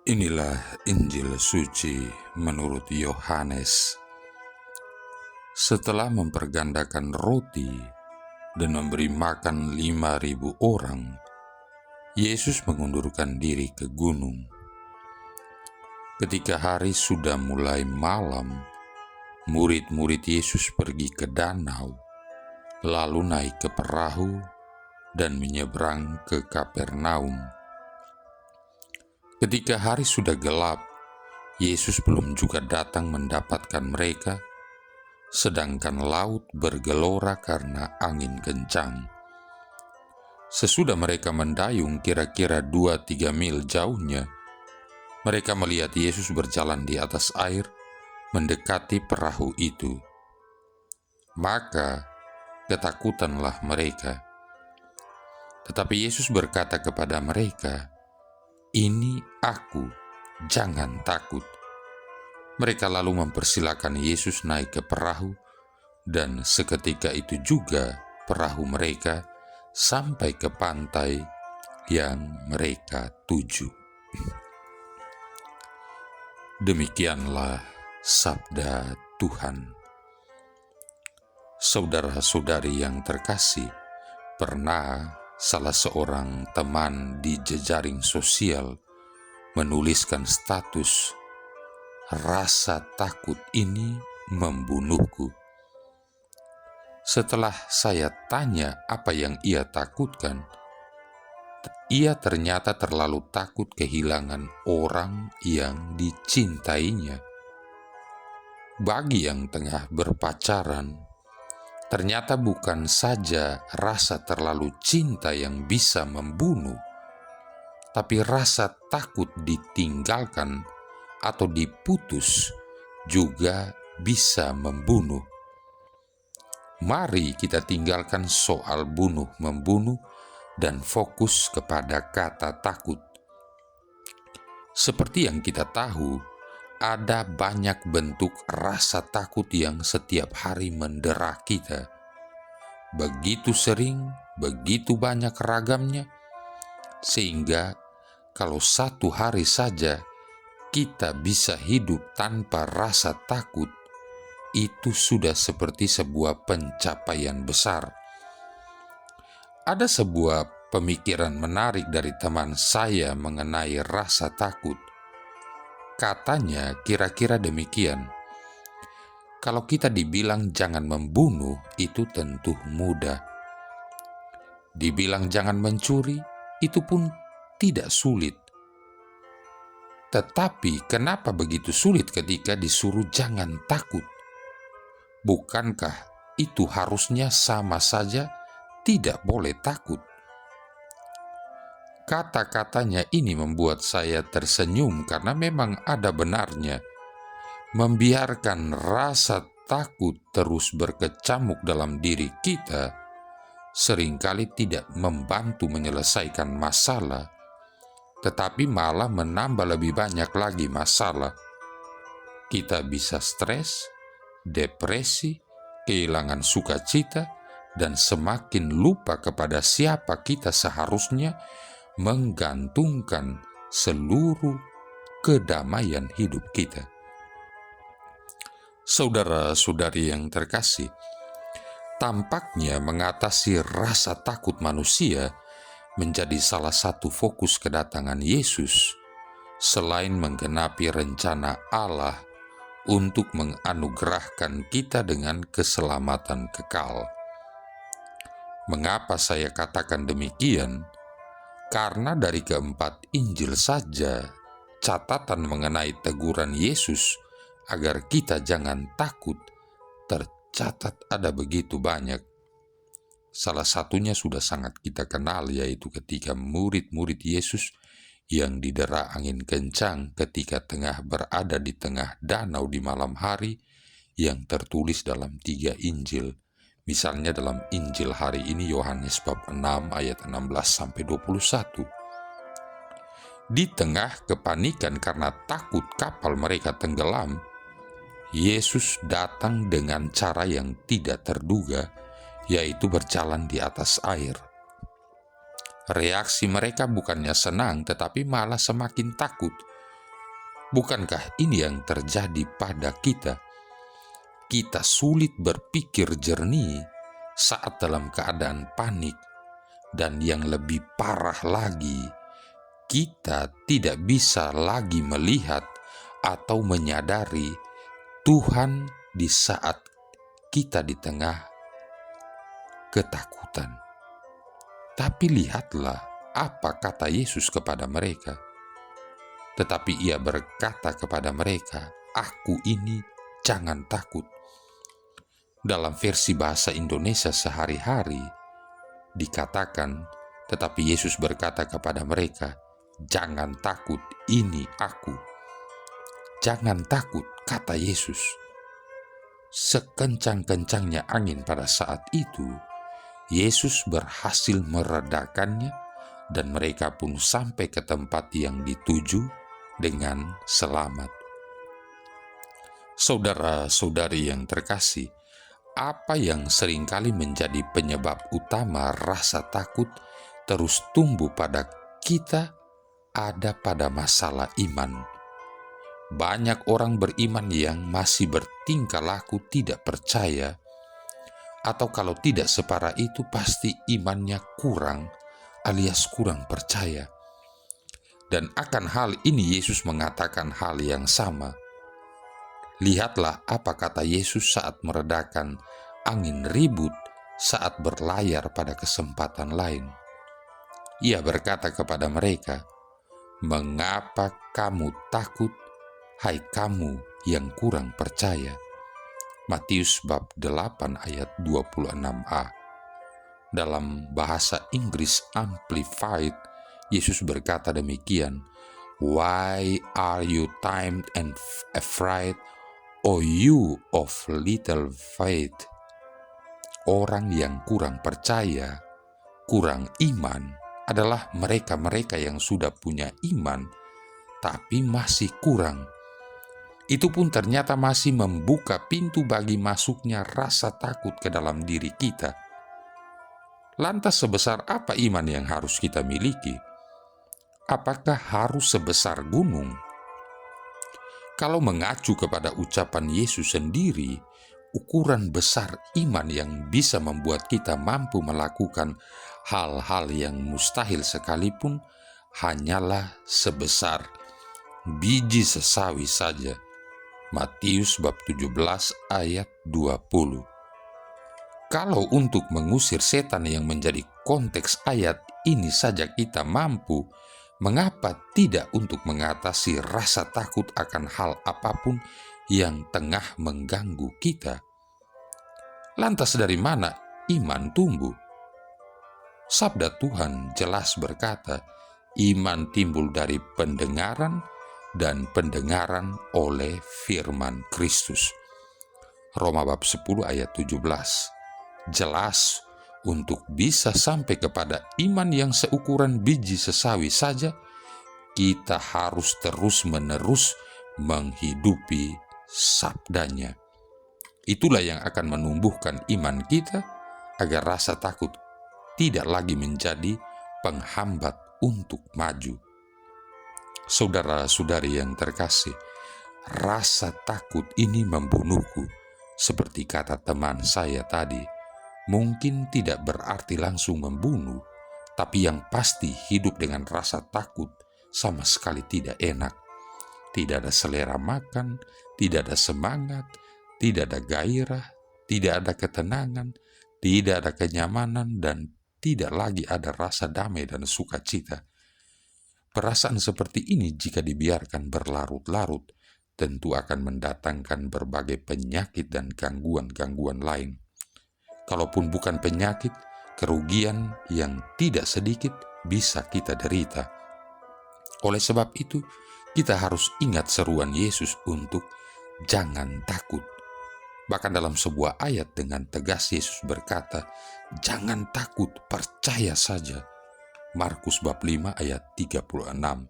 Inilah Injil suci menurut Yohanes. Setelah mempergandakan roti dan memberi makan 5.000 orang, Yesus mengundurkan diri ke gunung. Ketika hari sudah mulai malam, murid-murid Yesus pergi ke danau, lalu naik ke perahu dan menyeberang ke Kapernaum. Ketika hari sudah gelap, Yesus belum juga datang mendapatkan mereka, sedangkan laut bergelora karena angin kencang. Sesudah mereka mendayung kira-kira 2-3 mil jauhnya, mereka melihat Yesus berjalan di atas air mendekati perahu itu. Maka ketakutanlah mereka. Tetapi Yesus berkata kepada mereka, "Ini Aku, jangan takut." Mereka lalu mempersilakan Yesus naik ke perahu, dan seketika itu juga perahu mereka sampai ke pantai yang mereka tuju. Demikianlah sabda Tuhan. Saudara-saudari yang terkasih, pernah salah seorang teman di jejaring sosial menuliskan status, "Rasa takut ini membunuhku." Setelah saya tanya apa yang ia takutkan, ia ternyata terlalu takut kehilangan orang yang dicintainya. Bagi yang tengah berpacaran, ternyata bukan saja rasa terlalu cinta yang bisa membunuh, tapi rasa takut ditinggalkan atau diputus juga bisa membunuh. Mari kita tinggalkan soal bunuh-membunuh dan fokus kepada kata takut. Seperti yang kita tahu, ada banyak bentuk rasa takut yang setiap hari mendera kita. Begitu sering, begitu banyak ragamnya, sehingga kalau satu hari saja kita bisa hidup tanpa rasa takut, itu sudah seperti sebuah pencapaian besar. Ada sebuah pemikiran menarik dari teman saya mengenai rasa takut. Katanya kira-kira demikian, kalau kita dibilang jangan membunuh, itu tentu mudah. Dibilang jangan mencuri, itu pun tidak sulit. Tetapi kenapa begitu sulit ketika disuruh jangan takut? Bukankah itu harusnya sama saja tidak boleh takut? Kata-katanya ini membuat saya tersenyum karena memang ada benarnya. Membiarkan rasa takut terus berkecamuk dalam diri kita seringkali tidak membantu menyelesaikan masalah, tetapi malah menambah lebih banyak lagi masalah. Kita bisa stres, depresi, kehilangan sukacita, dan semakin lupa kepada siapa kita seharusnya menggantungkan seluruh kedamaian hidup kita. Saudara-saudari yang terkasih, tampaknya mengatasi rasa takut manusia menjadi salah satu fokus kedatangan Yesus, selain menggenapi rencana Allah untuk menganugerahkan kita dengan keselamatan kekal. Mengapa saya katakan demikian? Karena dari keempat Injil saja, catatan mengenai teguran Yesus agar kita jangan takut tercatat ada begitu banyak. Salah satunya sudah sangat kita kenal, yaitu ketika murid-murid Yesus yang didera angin kencang ketika tengah berada di tengah danau di malam hari, yang tertulis dalam 3 Injil. Misalnya dalam Injil hari ini Yohanes bab 6 ayat 16-21. Di tengah kepanikan karena takut kapal mereka tenggelam, Yesus datang dengan cara yang tidak terduga, yaitu berjalan di atas air. Reaksi mereka bukannya senang, tetapi malah semakin takut. Bukankah ini yang terjadi pada kita? Kita sulit berpikir jernih saat dalam keadaan panik, dan yang lebih parah lagi, kita tidak bisa lagi melihat atau menyadari Tuhan di saat kita di tengah ketakutan. Tapi lihatlah apa kata Yesus kepada mereka. Tetapi ia berkata kepada mereka, "Aku ini, jangan takut." Dalam versi bahasa Indonesia sehari-hari dikatakan, tetapi Yesus berkata kepada mereka, "Jangan takut, ini aku." Jangan takut, kata Yesus. Sekencang-kencangnya angin pada saat itu, Yesus berhasil meredakannya dan mereka pun sampai ke tempat yang dituju dengan selamat. Saudara-saudari yang terkasih, apa yang seringkali menjadi penyebab utama rasa takut terus tumbuh pada kita ada pada masalah iman. Banyak orang beriman yang masih bertingkah laku tidak percaya, atau kalau tidak separah itu pasti imannya kurang alias kurang percaya. Dan akan hal ini Yesus mengatakan hal yang sama. Lihatlah apa kata Yesus saat meredakan angin ribut saat berlayar pada kesempatan lain. Ia berkata kepada mereka, "Mengapa kamu takut, hai kamu yang kurang percaya?" Matius bab 8 ayat 26a. Dalam bahasa Inggris Amplified, Yesus berkata demikian, "Why are you timid and afraid, O you of little faith?" Orang yang kurang percaya, kurang iman adalah mereka-mereka yang sudah punya iman, tapi masih kurang. Itu pun ternyata masih membuka pintu bagi masuknya rasa takut ke dalam diri kita. Lantas sebesar apa iman yang harus kita miliki? Apakah harus sebesar gunung? Kalau mengacu kepada ucapan Yesus sendiri, ukuran besar iman yang bisa membuat kita mampu melakukan hal-hal yang mustahil sekalipun hanyalah sebesar biji sesawi saja. Matius bab 17 ayat 20. Kalau untuk mengusir setan yang menjadi konteks ayat ini saja kita mampu, mengapa tidak untuk mengatasi rasa takut akan hal apapun yang tengah mengganggu kita? Lantas dari mana iman tumbuh? Sabda Tuhan jelas berkata, iman timbul dari pendengaran dan pendengaran oleh firman Kristus. Roma bab 10 ayat 17. Jelas, untuk bisa sampai kepada iman yang seukuran biji sesawi saja, kita harus terus-menerus menghidupi sabdanya. Itulah yang akan menumbuhkan iman kita agar rasa takut tidak lagi menjadi penghambat untuk maju. Saudara-saudari yang terkasih, rasa takut ini membunuhku, seperti kata teman saya tadi. Mungkin tidak berarti langsung membunuh, tapi yang pasti hidup dengan rasa takut sama sekali tidak enak. Tidak ada selera makan, tidak ada semangat, tidak ada gairah, tidak ada ketenangan, tidak ada kenyamanan, dan tidak lagi ada rasa damai dan sukacita. Perasaan seperti ini jika dibiarkan berlarut-larut, tentu akan mendatangkan berbagai penyakit dan gangguan-gangguan lain. Kalaupun bukan penyakit, kerugian yang tidak sedikit bisa kita derita. Oleh sebab itu, kita harus ingat seruan Yesus untuk jangan takut. Bahkan dalam sebuah ayat dengan tegas Yesus berkata, "Jangan takut, percaya saja." Markus bab 5 ayat 36.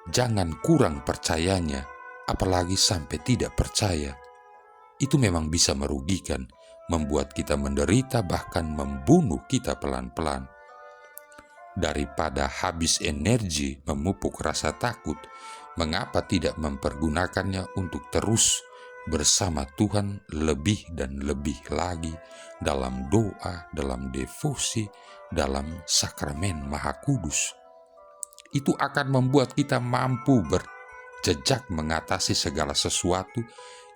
Jangan kurang percayanya, apalagi sampai tidak percaya. Itu memang bisa merugikan, membuat kita menderita, bahkan membunuh kita pelan-pelan. Daripada habis energi memupuk rasa takut, mengapa tidak mempergunakannya untuk terus bersama Tuhan lebih dan lebih lagi dalam doa, dalam devosi, dalam sakramen Maha Kudus. Itu akan membuat kita mampu berjejak mengatasi segala sesuatu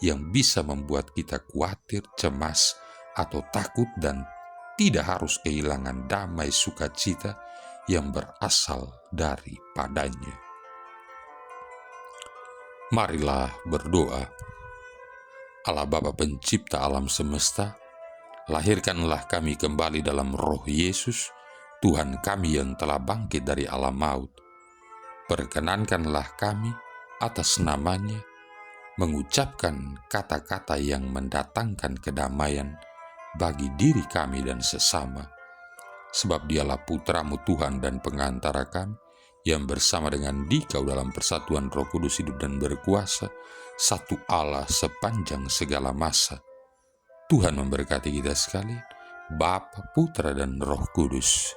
yang bisa membuat kita khawatir, cemas, atau takut, dan tidak harus kehilangan damai sukacita yang berasal daripadanya. Marilah berdoa. Allah Bapa pencipta alam semesta, lahirkanlah kami kembali dalam roh Yesus, Tuhan kami yang telah bangkit dari alam maut. Perkenankanlah kami atas namanya mengucapkan kata-kata yang mendatangkan kedamaian bagi diri kami dan sesama. Sebab dialah putramu Tuhan dan pengantara kami, yang bersama dengan Dikau dalam persatuan Roh Kudus hidup dan berkuasa, satu Allah sepanjang segala masa. Tuhan memberkati kita sekalian, Bapa, Putra, dan Roh Kudus.